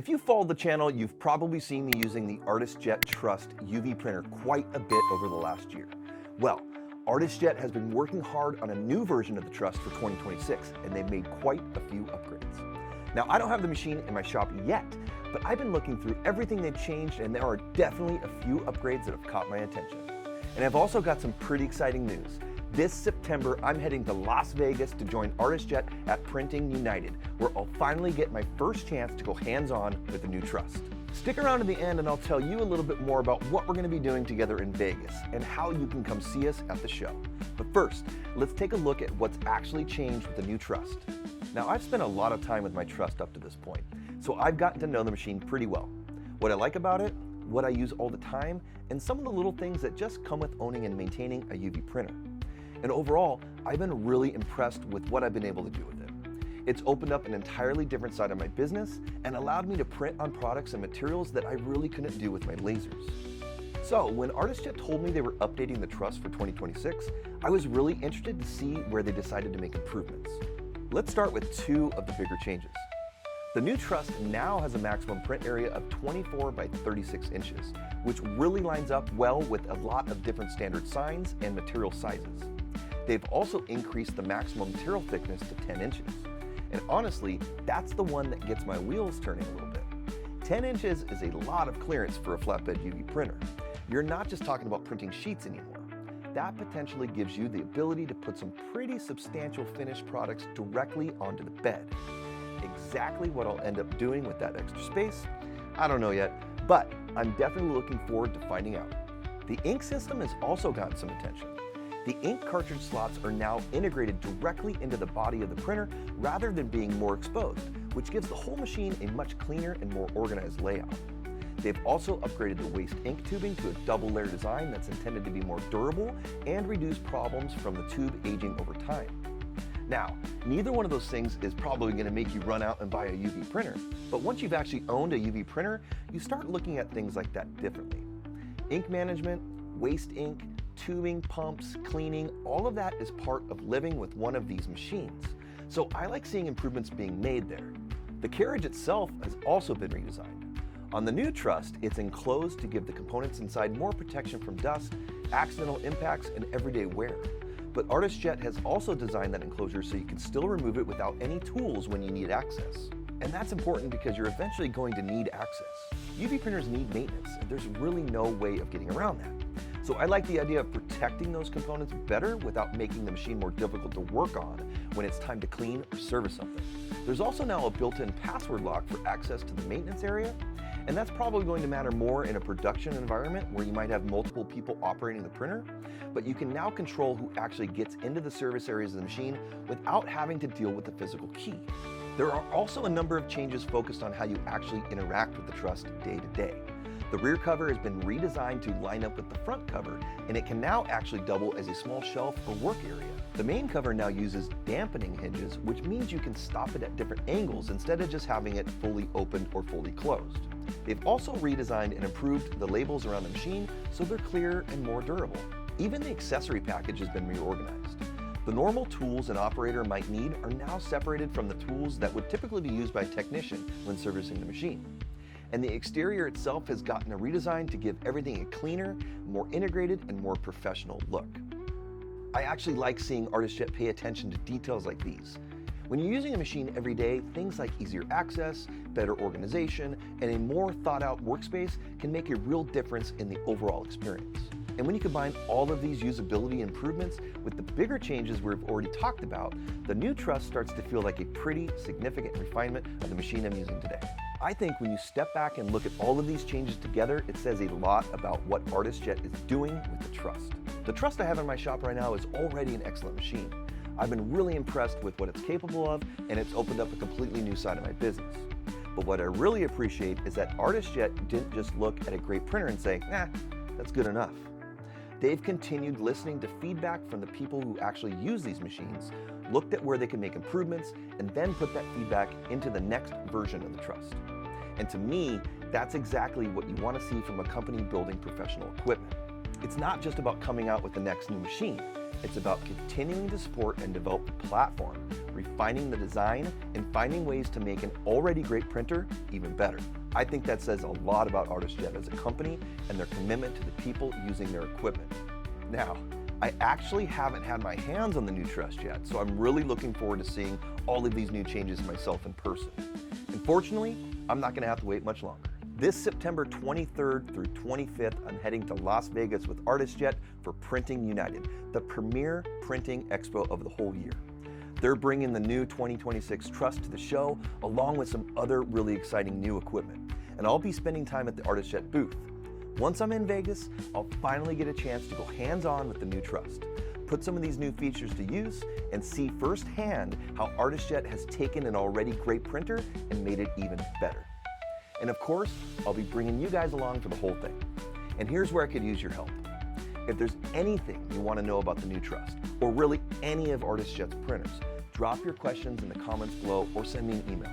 If you followed the channel, you've probably seen me using the artisJet Trust UV printer quite a bit over the last year. Well, artisJet has been working hard on a new version of the Trust for 2026, and they've made quite a few upgrades. Now, I don't have the machine in my shop yet, but I've been looking through everything they've changed, and there are definitely a few upgrades that have caught my attention. And I've also got some pretty exciting news. This September, I'm heading to Las Vegas to join artisJet at Printing United, where I'll finally get my first chance to go hands-on with the new Trust. Stick around to the end and I'll tell you a little bit more about what we're going to be doing together in Vegas and how you can come see us at the show. But first, let's take a look at what's actually changed with the new Trust. Now, I've spent a lot of time with my Trust up to this point, so I've gotten to know the machine pretty well. What I like about it, what I use all the time, and some of the little things that just come with owning and maintaining a UV printer. And overall, I've been really impressed with what I've been able to do with it. It's opened up an entirely different side of my business and allowed me to print on products and materials that I really couldn't do with my lasers. So when artisJet told me they were updating the Trust for 2026, I was really interested to see where they decided to make improvements. Let's start with two of the bigger changes. The new Trust now has a maximum print area of 24 by 36 inches, which really lines up well with a lot of different standard signs and material sizes. They've also increased the maximum material thickness to 10 inches. And honestly, that's the one that gets my wheels turning a little bit. 10 inches is a lot of clearance for a flatbed UV printer. You're not just talking about printing sheets anymore. That potentially gives you the ability to put some pretty substantial finished products directly onto the bed. Exactly what I'll end up doing with that extra space, I don't know yet, but I'm definitely looking forward to finding out. The ink system has also gotten some attention. The ink cartridge slots are now integrated directly into the body of the printer rather than being more exposed, which gives the whole machine a much cleaner and more organized layout. They've also upgraded the waste ink tubing to a double layer design that's intended to be more durable and reduce problems from the tube aging over time. Now, neither one of those things is probably going to make you run out and buy a UV printer, but once you've actually owned a UV printer, you start looking at things like that differently. Ink management, waste ink, tubing, pumps, cleaning, all of that is part of living with one of these machines. So I like seeing improvements being made there. The carriage itself has also been redesigned. On the new Trust, it's enclosed to give the components inside more protection from dust, accidental impacts, and everyday wear. But artisJet has also designed that enclosure so you can still remove it without any tools when you need access. And that's important because you're eventually going to need access. UV printers need maintenance, and there's really no way of getting around that. So I like the idea of protecting those components better without making the machine more difficult to work on when it's time to clean or service something. There's also now a built-in password lock for access to the maintenance area, and that's probably going to matter more in a production environment where you might have multiple people operating the printer, but you can now control who actually gets into the service areas of the machine without having to deal with the physical key. There are also a number of changes focused on how you actually interact with the Trust day to day. The rear cover has been redesigned to line up with the front cover, and it can now actually double as a small shelf or work area. The main cover now uses dampening hinges, which means you can stop it at different angles instead of just having it fully opened or fully closed. They've also redesigned and improved the labels around the machine so they're clearer and more durable. Even the accessory package has been reorganized. The normal tools an operator might need are now separated from the tools that would typically be used by a technician when servicing the machine. And the exterior itself has gotten a redesign to give everything a cleaner, more integrated, and more professional look. I actually like seeing artisJet pay attention to details like these. When you're using a machine every day, things like easier access, better organization, and a more thought-out workspace can make a real difference in the overall experience. And when you combine all of these usability improvements with the bigger changes we've already talked about, the new Trust starts to feel like a pretty significant refinement of the machine I'm using today. I think when you step back and look at all of these changes together, it says a lot about what artisJet is doing with the Trust. The Trust I have in my shop right now is already an excellent machine. I've been really impressed with what it's capable of, and it's opened up a completely new side of my business. But what I really appreciate is that artisJet didn't just look at a great printer and say, nah, that's good enough. They've continued listening to feedback from the people who actually use these machines, looked at where they can make improvements, and then put that feedback into the next version of the Trust. And to me, that's exactly what you want to see from a company building professional equipment. It's not just about coming out with the next new machine. It's about continuing to support and develop the platform refining the design, and finding ways to make an already great printer even better. I think that says a lot about artisJet as a company and their commitment to the people using their equipment. Now, I actually haven't had my hands on the new trust yet, so I'm really looking forward to seeing all of these new changes myself in person. Unfortunately, I'm not going to have to wait much longer. This September 23rd through 25th, I'm heading to Las Vegas with artisJet for Printing United, the premier printing expo of the whole year. They're bringing the new 2026 Trust to the show, along with some other really exciting new equipment. And I'll be spending time at the artisJet booth. Once I'm in Vegas, I'll finally get a chance to go hands-on with the new Trust, put some of these new features to use, and see firsthand how artisJet has taken an already great printer and made it even better. And of course, I'll be bringing you guys along for the whole thing. And here's where I could use your help. If there's anything you want to know about the new Trust, or really any of artisJet's printers, drop your questions in the comments below or send me an email.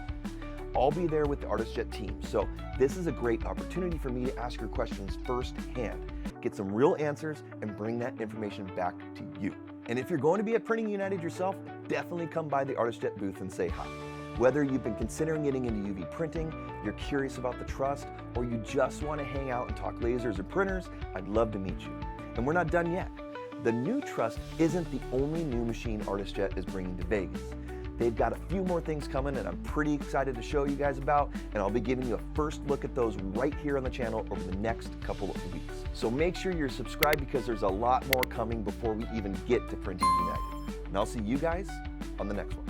I'll be there with the artisJet team, so this is a great opportunity for me to ask your questions firsthand, get some real answers, and bring that information back to you. And if you're going to be at Printing United yourself, definitely come by the artisJet booth and say hi. Whether you've been considering getting into UV printing, you're curious about the Trust, or you just want to hang out and talk lasers or printers, I'd love to meet you. And we're not done yet. The new Trust isn't the only new machine artisJet is bringing to Vegas. They've got a few more things coming and I'm pretty excited to show you guys about, and I'll be giving you a first look at those right here on the channel over the next couple of weeks. So make sure you're subscribed because there's a lot more coming before we even get to Printing United. And I'll see you guys on the next one.